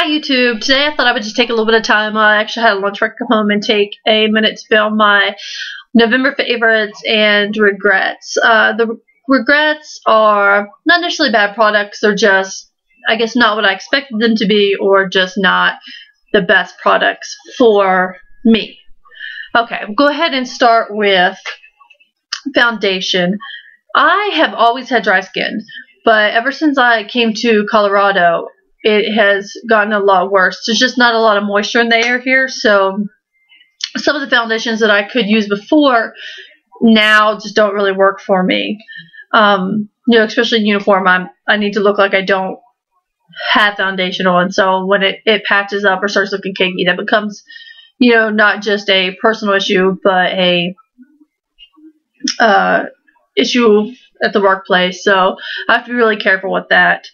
Hi YouTube. Today I thought I would just take a little bit of time. I actually had a lunch break, come home and take a minute to film my November favorites and regrets. The regrets are not necessarily bad products. They're just, I guess, not what I expected them to be, or just not the best products for me. Okay, we'll go ahead and start with foundation. I have always had dry skin, but ever since I came to Colorado, it has gotten a lot worse. There's just not a lot of moisture in the air here, so some of the foundations that I could use before now just don't really work for me. Especially in uniform, I need to look like I don't have foundation on, so when it patches up or starts looking cakey, that becomes, not just a personal issue, but a issue at the workplace, so I have to be really careful with that.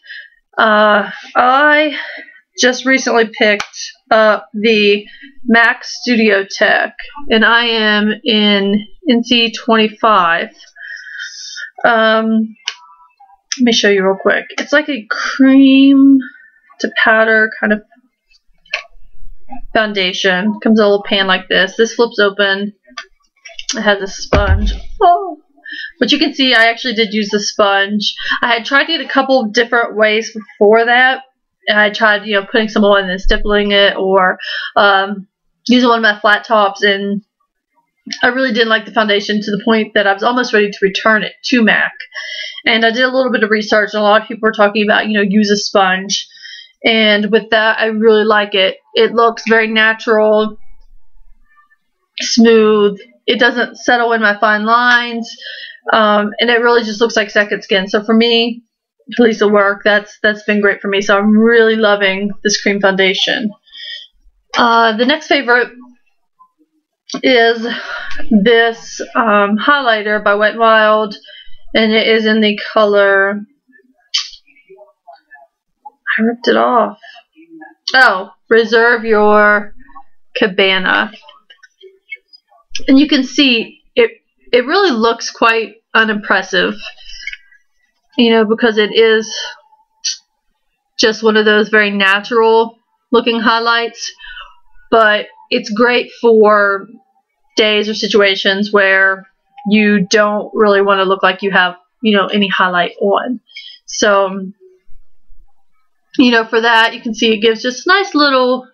I just recently picked up the MAC Studio Tech, and I am in NC 25. Let me show you real quick. It's like a cream to powder kind of foundation. Comes in a little pan like this. This flips open. It has a sponge. Oh. But you can see I actually did use the sponge. I had tried it a couple of different ways before that. I tried, putting some oil and then stippling it, or using one of my flat tops, and I really didn't like the foundation to the point that I was almost ready to return it to MAC. And I did a little bit of research, and a lot of people were talking about, use a sponge. And with that, I really like it. It looks very natural, smooth. It doesn't settle in my fine lines, and it really just looks like second skin. So for me, at least it'll work. That's been great for me. So I'm really loving this cream foundation. The next favorite is this highlighter by Wet n Wild, and it is in the color. I ripped it off. Oh, Reserve Your Cabana. And you can see it really looks quite unimpressive, because it is just one of those very natural looking highlights, but it's great for days or situations where you don't really want to look like you have, any highlight on. So, for that, you can see it gives just a nice little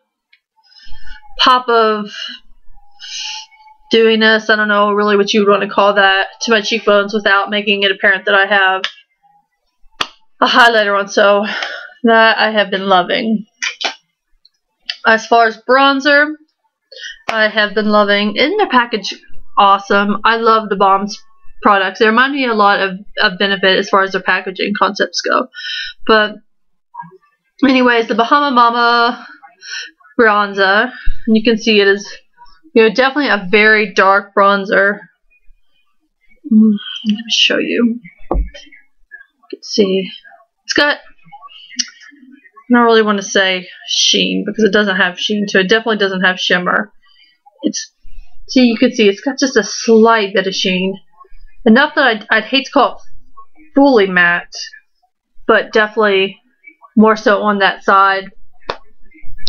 pop of dewiness, I don't know really what you would want to call that, to my cheekbones without making it apparent that I have a highlighter on. So that I have been loving. As far as bronzer, I have been loving. Isn't their package awesome? I love the Balm's products. They remind me a lot of Benefit as far as their packaging concepts go. But anyways, the Bahama Mama bronzer, and you can see it is definitely a very dark bronzer. Let me show you. You can see it's got, I don't really want to say sheen because it doesn't have sheen to it. It definitely doesn't have shimmer. See, you can see it's got just a slight bit of sheen. Enough that I'd hate to call it fully matte, but definitely more so on that side.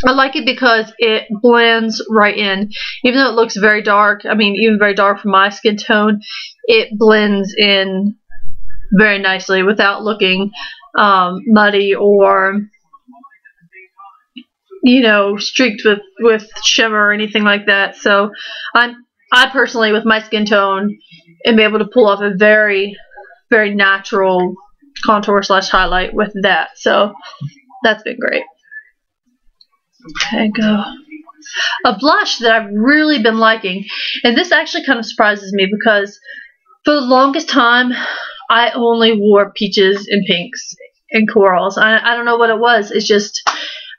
I like it because it blends right in. Even though it looks very dark, even very dark for my skin tone, it blends in very nicely without looking muddy or, streaked with shimmer or anything like that. So I personally, with my skin tone, am able to pull off a very, very natural contour / highlight with that. So that's been great. Okay, go. A blush that I've really been liking, and this actually kind of surprises me because for the longest time I only wore peaches and pinks and corals. I don't know what it was. It's just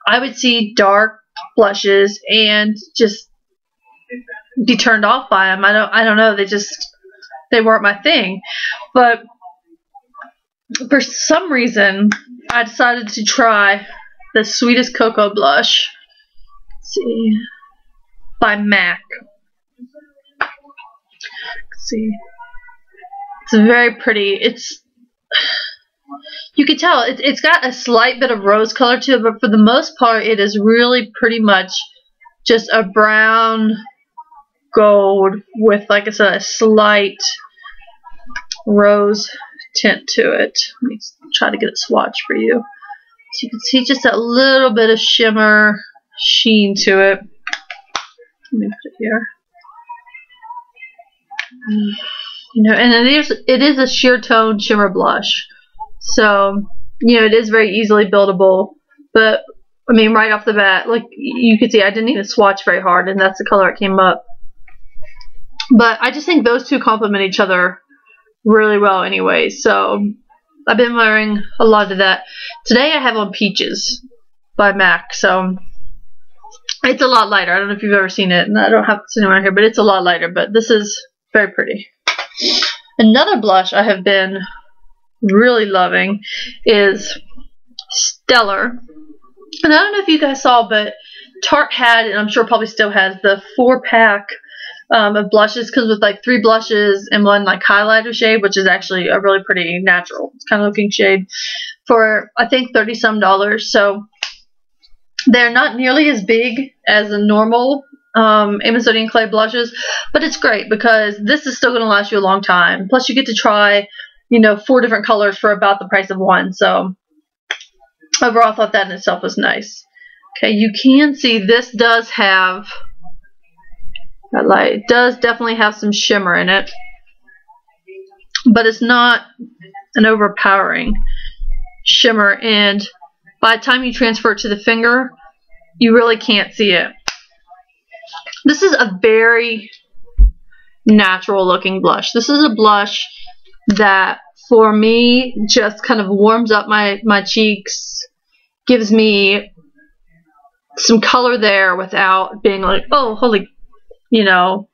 I would see dark blushes and just be turned off by them. I don't know. They weren't my thing. But for some reason I decided to try the Sweetest Cocoa blush. Let's see, by MAC. Let's see, it's very pretty. You can tell it's got a slight bit of rose color to it, but for the most part, it is really pretty much just a brown gold with, like I said, a slight rose tint to it. Let me try to get a swatch for you. So you can see just that little bit of shimmer sheen to it. Let me put it here. You know, and it is a sheer tone shimmer blush. So, you know, it is very easily buildable. But, I mean, right off the bat, like you can see, I didn't even swatch very hard, and that's the color it came up. But I just think those two complement each other really well anyway. So, I've been wearing a lot of that. Today I have on Peaches by MAC. So, it's a lot lighter. I don't know if you've ever seen it, and I don't have it sitting around here, but it's a lot lighter. But this is very pretty. Another blush I have been really loving is Stellar. And I don't know if you guys saw, but Tarte had, and I'm sure probably still has, the 4-pack of blushes, because with like 3 blushes and 1 like highlighter shade, which is actually a really pretty natural kind of looking shade, for I think $30-some. So they're not nearly as big as a normal Amazonian clay blushes, but it's great because this is still going to last you a long time. Plus you get to try, you know, 4 different colors for about the price of 1. So overall I thought that in itself was nice. Okay, you can see this does have that light. It does definitely have some shimmer in it, but it's not an overpowering shimmer, and by the time you transfer it to the finger, you really can't see it. This is a very natural looking blush. This is a blush that for me just kind of warms up my cheeks, gives me some color there without being like, oh, holy, you know,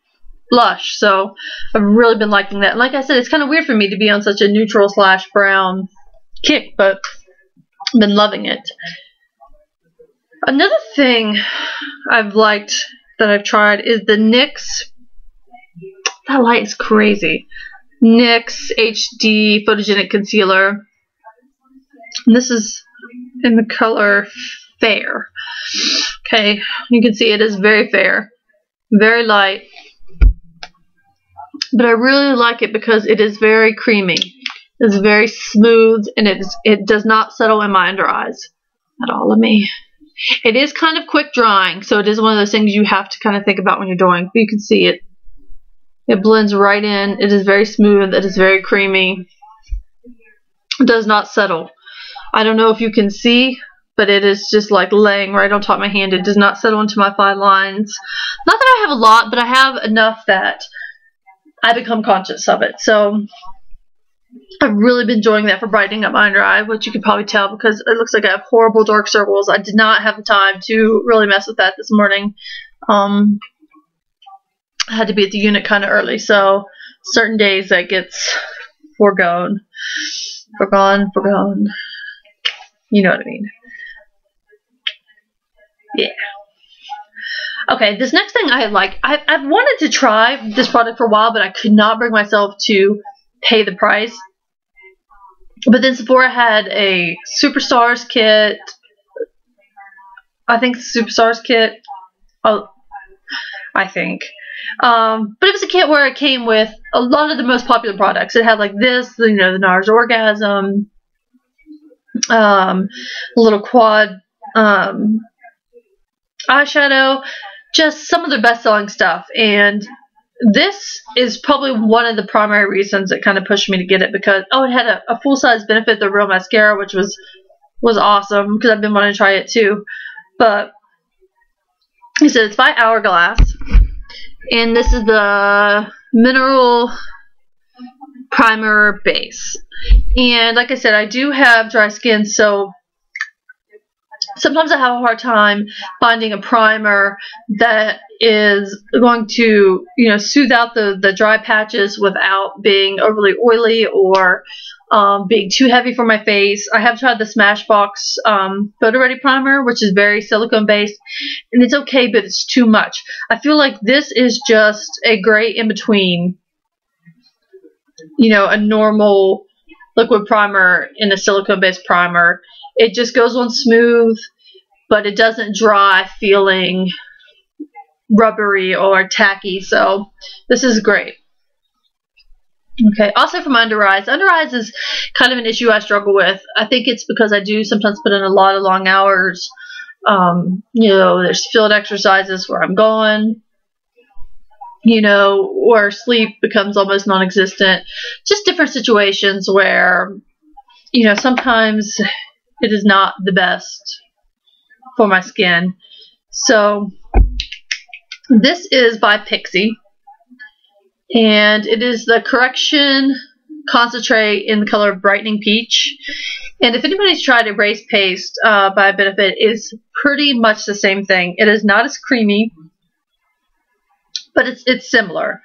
blush. So I've really been liking that. And like I said, it's kind of weird for me to be on such a neutral / brown kick, but I've been loving it. Another thing I've liked that I've tried is the NYX, that light is crazy, NYX HD Photogenic Concealer. And this is in the color Fair. Okay, you can see it is very fair, very light, but I really like it because it is very creamy. It's very smooth, and it does not settle in my under eyes at all. It is kind of quick drying, so it is one of those things you have to kind of think about when you're doing. But you can see it. It blends right in. It is very smooth. It is very creamy. It does not settle. I don't know if you can see, but it is just like laying right on top of my hand. It does not settle into my fine lines. Not that I have a lot, but I have enough that I become conscious of it. So I've really been enjoying that for brightening up my under eye, which you can probably tell because it looks like I have horrible dark circles. I did not have the time to really mess with that this morning. I had to be at the unit kind of early, so certain days that gets forgone. You know what I mean. Yeah. Okay, this next thing I've wanted to try this product for a while, but I could not bring myself to pay the price. But then Sephora had a Superstars kit. I think the Superstars kit. Oh, I think. But it was a kit where it came with a lot of the most popular products. It had like this, you know, the NARS Orgasm, a little quad eyeshadow, just some of the best-selling stuff. And this is probably one of the primary reasons that kind of pushed me to get it, because it had a full-size Benefit the Real mascara, which was awesome because I've been wanting to try it too. But he said it's by Hourglass, and this is the mineral primer base. And like I said, I do have dry skin, so sometimes I have a hard time finding a primer that is going to, you know, soothe out the dry patches without being overly oily or being too heavy for my face. I have tried the Smashbox Photo Ready Primer, which is very silicone based, and it's okay, but it's too much. I feel like this is just a great in between, you know, a normal liquid primer in a silicone-based primer. It just goes on smooth, but it doesn't dry feeling rubbery or tacky, so this is great. Okay, also for my under eyes. Under eyes is kind of an issue I struggle with. I think it's because I do sometimes put in a lot of long hours. You know, there's field exercises where I'm going, you know, or sleep becomes almost non-existent. Just different situations where, you know, sometimes it is not the best for my skin. So this is by Pixi, and it is the Correction Concentrate in the color Brightening Peach. And if anybody's tried Erase Paste by Benefit, it's pretty much the same thing. It is not as creamy, but it's similar.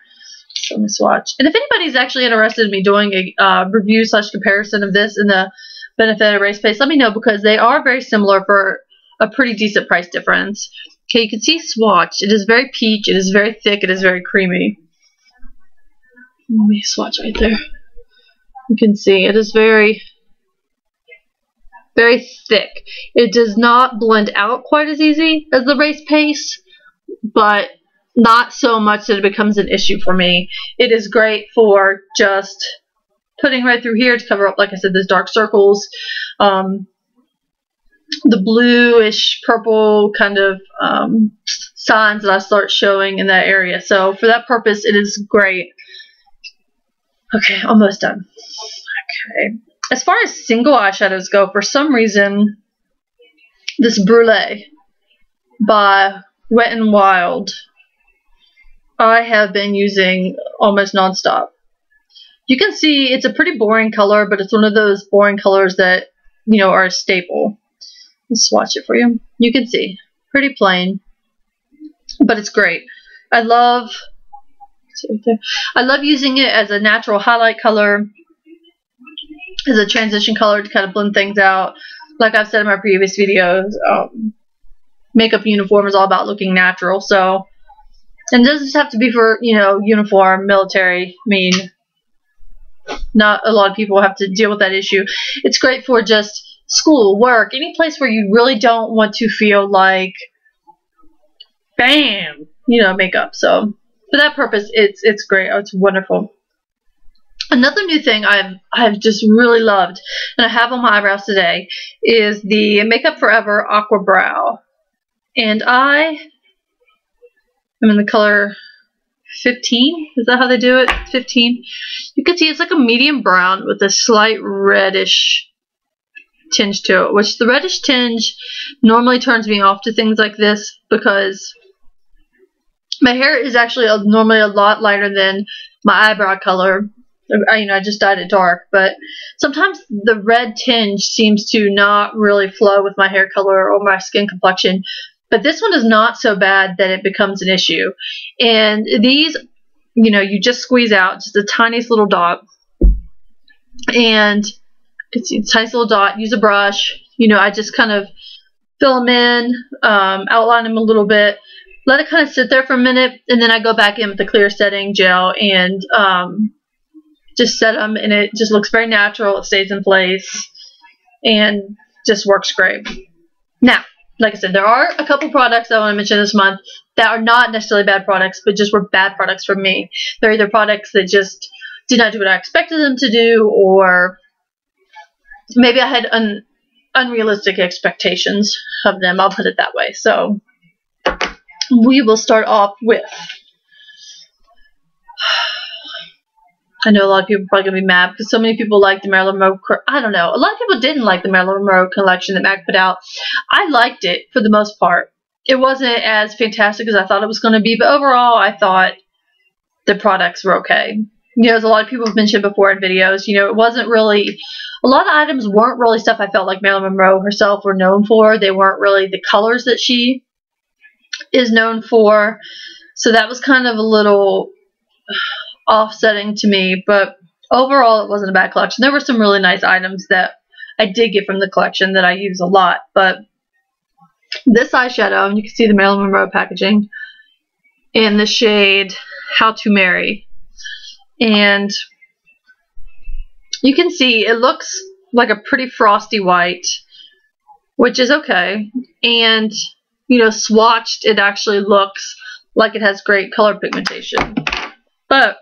So let me swatch. And if anybody's actually interested in me doing a review / comparison of this in the Benefit Erase Paste, let me know, because they are very similar for a pretty decent price difference. Okay, you can see swatch. It is very peach. It is very thick. It is very creamy. Let me swatch right there. You can see it is very, very thick. It does not blend out quite as easy as the Erase Paste, but not so much that it becomes an issue for me. It is great for just putting right through here to cover up, like I said, those dark circles. The bluish purple kind of signs that I start showing in that area. So for that purpose, it is great. Okay, almost done. Okay. As far as single eyeshadows go, for some reason, this Brulee by Wet n Wild, I have been using almost nonstop. You can see it's a pretty boring color, but it's one of those boring colors that, you know, are a staple. Let's swatch it for you. You can see, pretty plain, but it's great. I love using it as a natural highlight color, as a transition color to kind of blend things out. Like I've said in my previous videos, makeup uniform is all about looking natural. So, and it doesn't just have to be for, you know, uniform, military. I mean, not a lot of people have to deal with that issue. It's great for just school, work, any place where you really don't want to feel like, bam, you know, makeup. So for that purpose, it's great. Oh, it's wonderful. Another new thing I've just really loved, and I have on my eyebrows today, is the Makeup Forever Aqua Brow. And I am in the color 15. Is that how they do it? 15. You can see it's like a medium brown with a slight reddish tinge to it, which the reddish tinge normally turns me off to things like this, because my hair is actually normally a lot lighter than my eyebrow color. I just dyed it dark, but sometimes the red tinge seems to not really flow with my hair color or my skin complexion. But this one is not so bad that it becomes an issue. And these, you know, you just squeeze out just the tiniest little dot, and you can see the tiniest little dot. Use a brush. You know, I just kind of fill them in, outline them a little bit, let it kind of sit there for a minute, and then I go back in with the clear setting gel and just set them, and it just looks very natural. It stays in place and just works great. Now, like I said, there are a couple products that I want to mention this month that are not necessarily bad products, but just were bad products for me. They're either products that just did not do what I expected them to do, or maybe I had unrealistic expectations of them. I'll put it that way. So we will start off with, I know a lot of people are probably going to be mad because so many people like the Marilyn Monroe. I don't know. A lot of people didn't like the Marilyn Monroe collection that MAC put out. I liked it for the most part. It wasn't as fantastic as I thought it was going to be, but overall I thought the products were okay. You know, as a lot of people have mentioned before in videos, you know, it wasn't really, a lot of items weren't really stuff I felt like Marilyn Monroe herself were known for. They weren't really the colors that she is known for. So that was kind of a little offsetting to me, but overall it wasn't a bad collection. There were some really nice items that I did get from the collection that I use a lot, but this eyeshadow, and you can see the Marilyn Monroe packaging, in the shade How to Marry, and you can see it looks like a pretty frosty white, which is okay. And, you know, swatched, it actually looks like it has great color pigmentation. But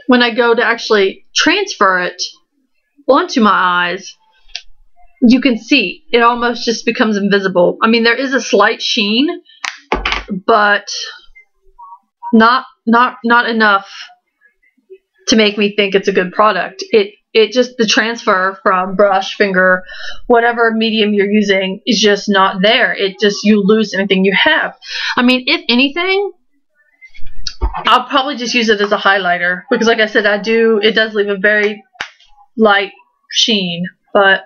when I go to actually transfer it onto my eyes, you can see it almost just becomes invisible. I mean, there is a slight sheen, but not enough to make me think it's a good product. It just, the transfer from brush, finger, whatever medium you're using is just not there. It just, you lose anything you have. I mean, if anything, I'll probably just use it as a highlighter, because like I said, it does leave a very light sheen. But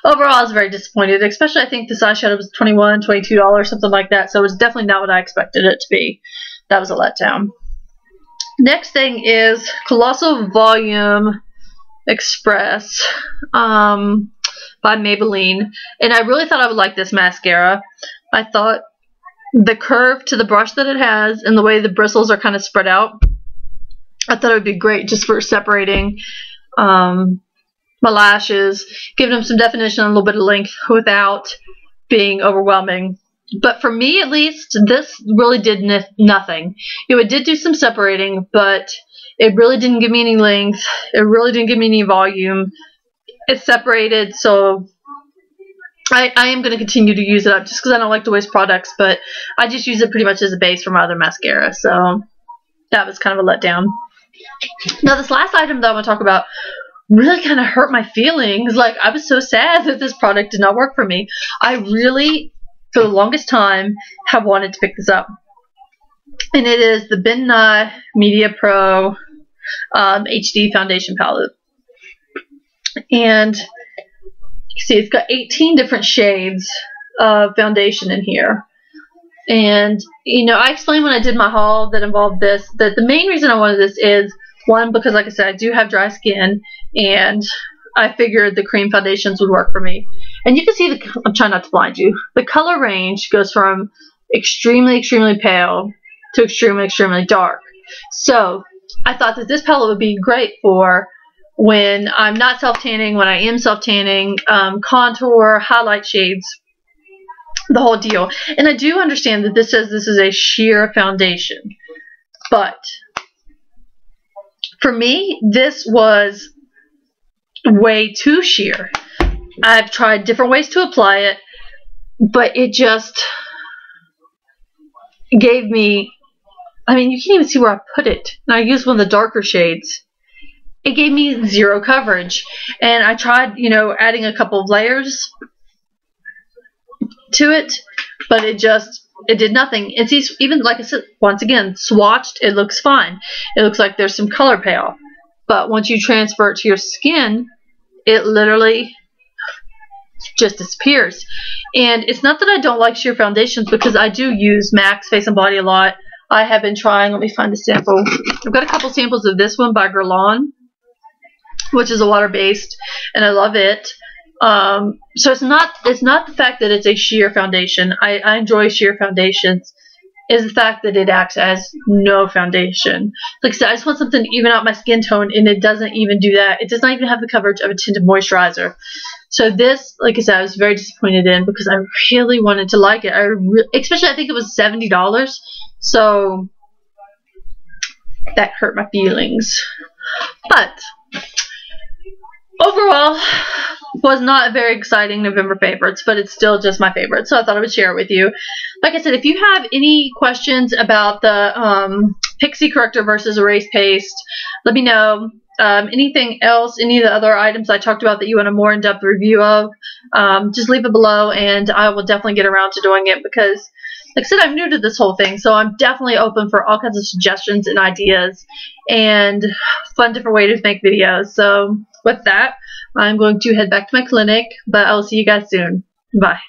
overall, I was very disappointed, especially I think this eyeshadow was $21, $22, something like that. So it's definitely not what I expected it to be. That was a letdown. Next thing is Colossal Volume Express by Maybelline. And I really thought I would like this mascara. I thought the curve to the brush that it has and the way the bristles are kind of spread out, I thought it would be great just for separating my lashes, giving them some definition and a little bit of length without being overwhelming. But for me, at least, this really did nothing. You know, it did do some separating, but it really didn't give me any length. It really didn't give me any volume. It separated, so I am going to continue to use it up just because I don't like to waste products, but I just use it pretty much as a base for my other mascara, so that was kind of a letdown. Now, this last item that I want to talk about really kind of hurt my feelings. Like, I was so sad that this product did not work for me. I really, for the longest time, have wanted to pick this up. And it is the Ben Nye Media Pro HD Foundation Palette. And you see, it's got 18 different shades of foundation in here. And, you know, I explained when I did my haul that involved this, that the main reason I wanted this is, one, because like I said, I do have dry skin, and I figured the cream foundations would work for me. And you can see, I'm trying not to blind you, the color range goes from extremely, extremely pale to extremely, extremely dark. So I thought that this palette would be great for when I'm not self-tanning, when I am self-tanning, contour, highlight shades, the whole deal. And I do understand that this says this is a sheer foundation, but for me, this was way too sheer. I've tried different ways to apply it, but it just gave me, I mean, you can't even see where I put it. And I used one of the darker shades. It gave me zero coverage. And I tried, you know, adding a couple of layers to it, but it did nothing. It's even, like I said, once again, swatched, it looks fine. It looks like there's some color payoff. But once you transfer it to your skin, it literally just disappears. And it's not that I don't like sheer foundations, because I do use MAC's Face and Body a lot. I have been trying, let me find the sample. I've got a couple samples of this one by Guerlain, which is a water-based, and I love it. So it's not the fact that it's a sheer foundation. I enjoy sheer foundations. It's the fact that it acts as no foundation. Like I said, I just want something to even out my skin tone, and it doesn't even do that. It does not even have the coverage of a tinted moisturizer. So this, like I said, I was very disappointed in, because I really wanted to like it. Especially, I think it was $70. So that hurt my feelings. But overall, was not a very exciting November favorites, but it's still just my favorite, so I thought I would share it with you. Like I said, if you have any questions about the Pixi Corrector versus Erase Paste, let me know. Anything else, any of the other items I talked about that you want a more in-depth review of, just leave it below, and I will definitely get around to doing it, because, like I said, I'm new to this whole thing, so I'm definitely open for all kinds of suggestions and ideas and fun different ways to make videos. So with that, I'm going to head back to my clinic, but I will see you guys soon. Bye.